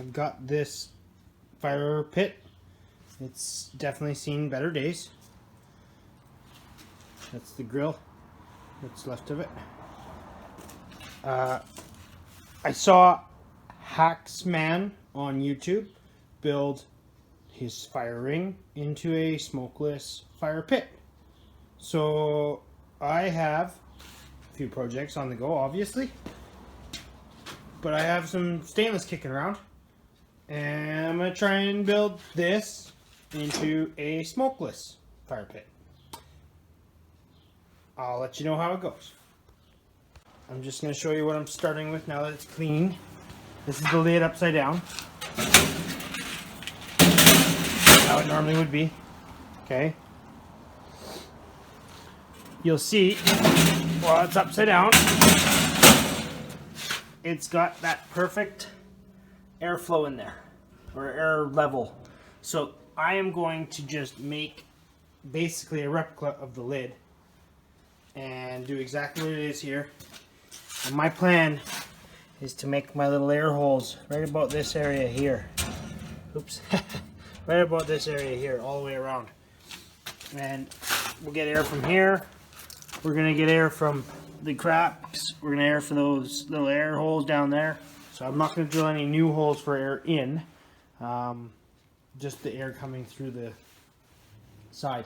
I've got this fire pit. It's definitely seen better days. That's the grill. What's left of it. I saw Hacksman on YouTube build his fire ring into a smokeless fire pit. So I have a few projects on the go, obviously, but I have some stainless kicking around, and I'm gonna try and build this into a smokeless fire pit. I'll let you know how it goes. I'm just going to show you what I'm starting with now that it's clean. This is the lid upside down, how it normally would be. Okay. You'll see while it's upside down, it's got that perfect airflow in there, or air level. So I am going to just make basically a replica of the lid and do exactly what it is here. And my plan is to make my little air holes right about this area here. Oops. Right about this area here, all the way around. And we'll get air from here. We're going to get air from the cracks. We're going to air for those little air holes down there. So I'm not going to drill any new holes for air in. Just the air coming through the side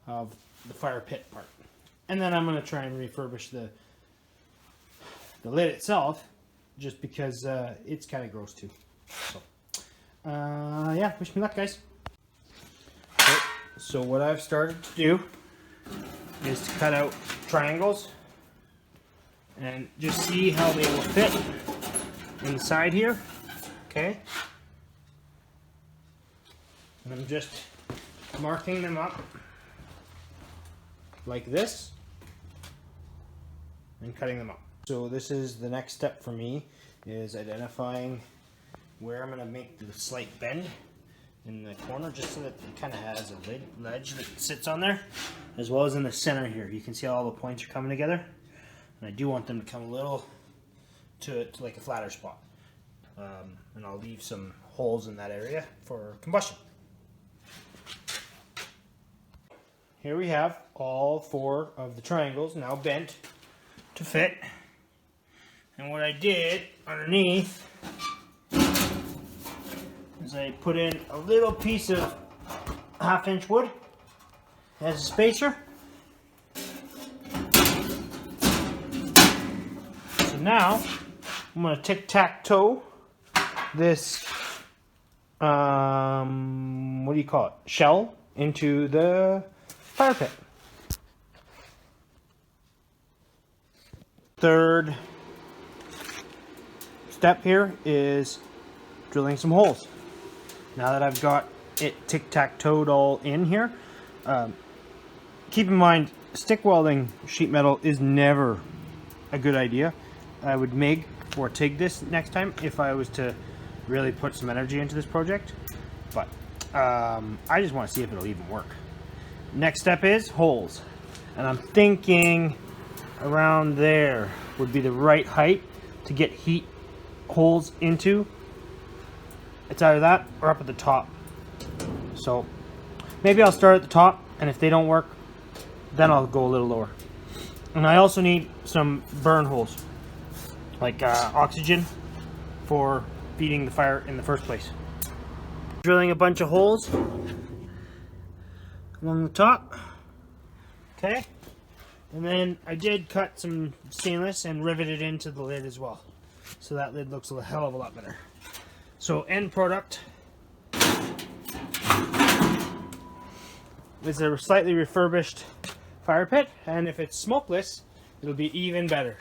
of the fire pit part. And then I'm going to try and refurbish the lid itself, just because it's kind of gross too. So, yeah, wish me luck, guys. Okay, so what I've started to do is to cut out triangles and just see how they will fit inside here. Okay. And I'm just marking them up like this and cutting them up. So this is the next step for me, is identifying where I'm going to make the slight bend in the corner, just so that it kind of has a ledge that sits on there, as well as in the center here. You can see how all the points are coming together, and I do want them to come a little to like a flatter spot. And I'll leave some holes in that area for combustion. Here we have all 4 of the triangles now bent to fit. And what I did underneath is I put in a little piece of 1/2-inch wood as a spacer. So now I'm going to tic-tac-toe this, what do you call it, shell into the fire pit. Third step here is drilling some holes. Now that I've got it tic-tac-toed all in here, keep in mind, stick welding sheet metal is never a good idea. I would MIG or TIG this next time if I was to really put some energy into this project, but I just want to see if it'll even work. Next step is holes, and I'm thinking around there would be the right height to get heat holes into. It's either that or up at the top. So maybe I'll start at the top, and if they don't work, then I'll go a little lower. And I also need some burn holes, like oxygen, for feeding the fire in the first place. Drilling a bunch of holes along the top. Okay. And then I did cut some stainless and rivet it into the lid as well. So that lid looks a hell of a lot better. So end product is a slightly refurbished fire pit, and if it's smokeless, it'll be even better.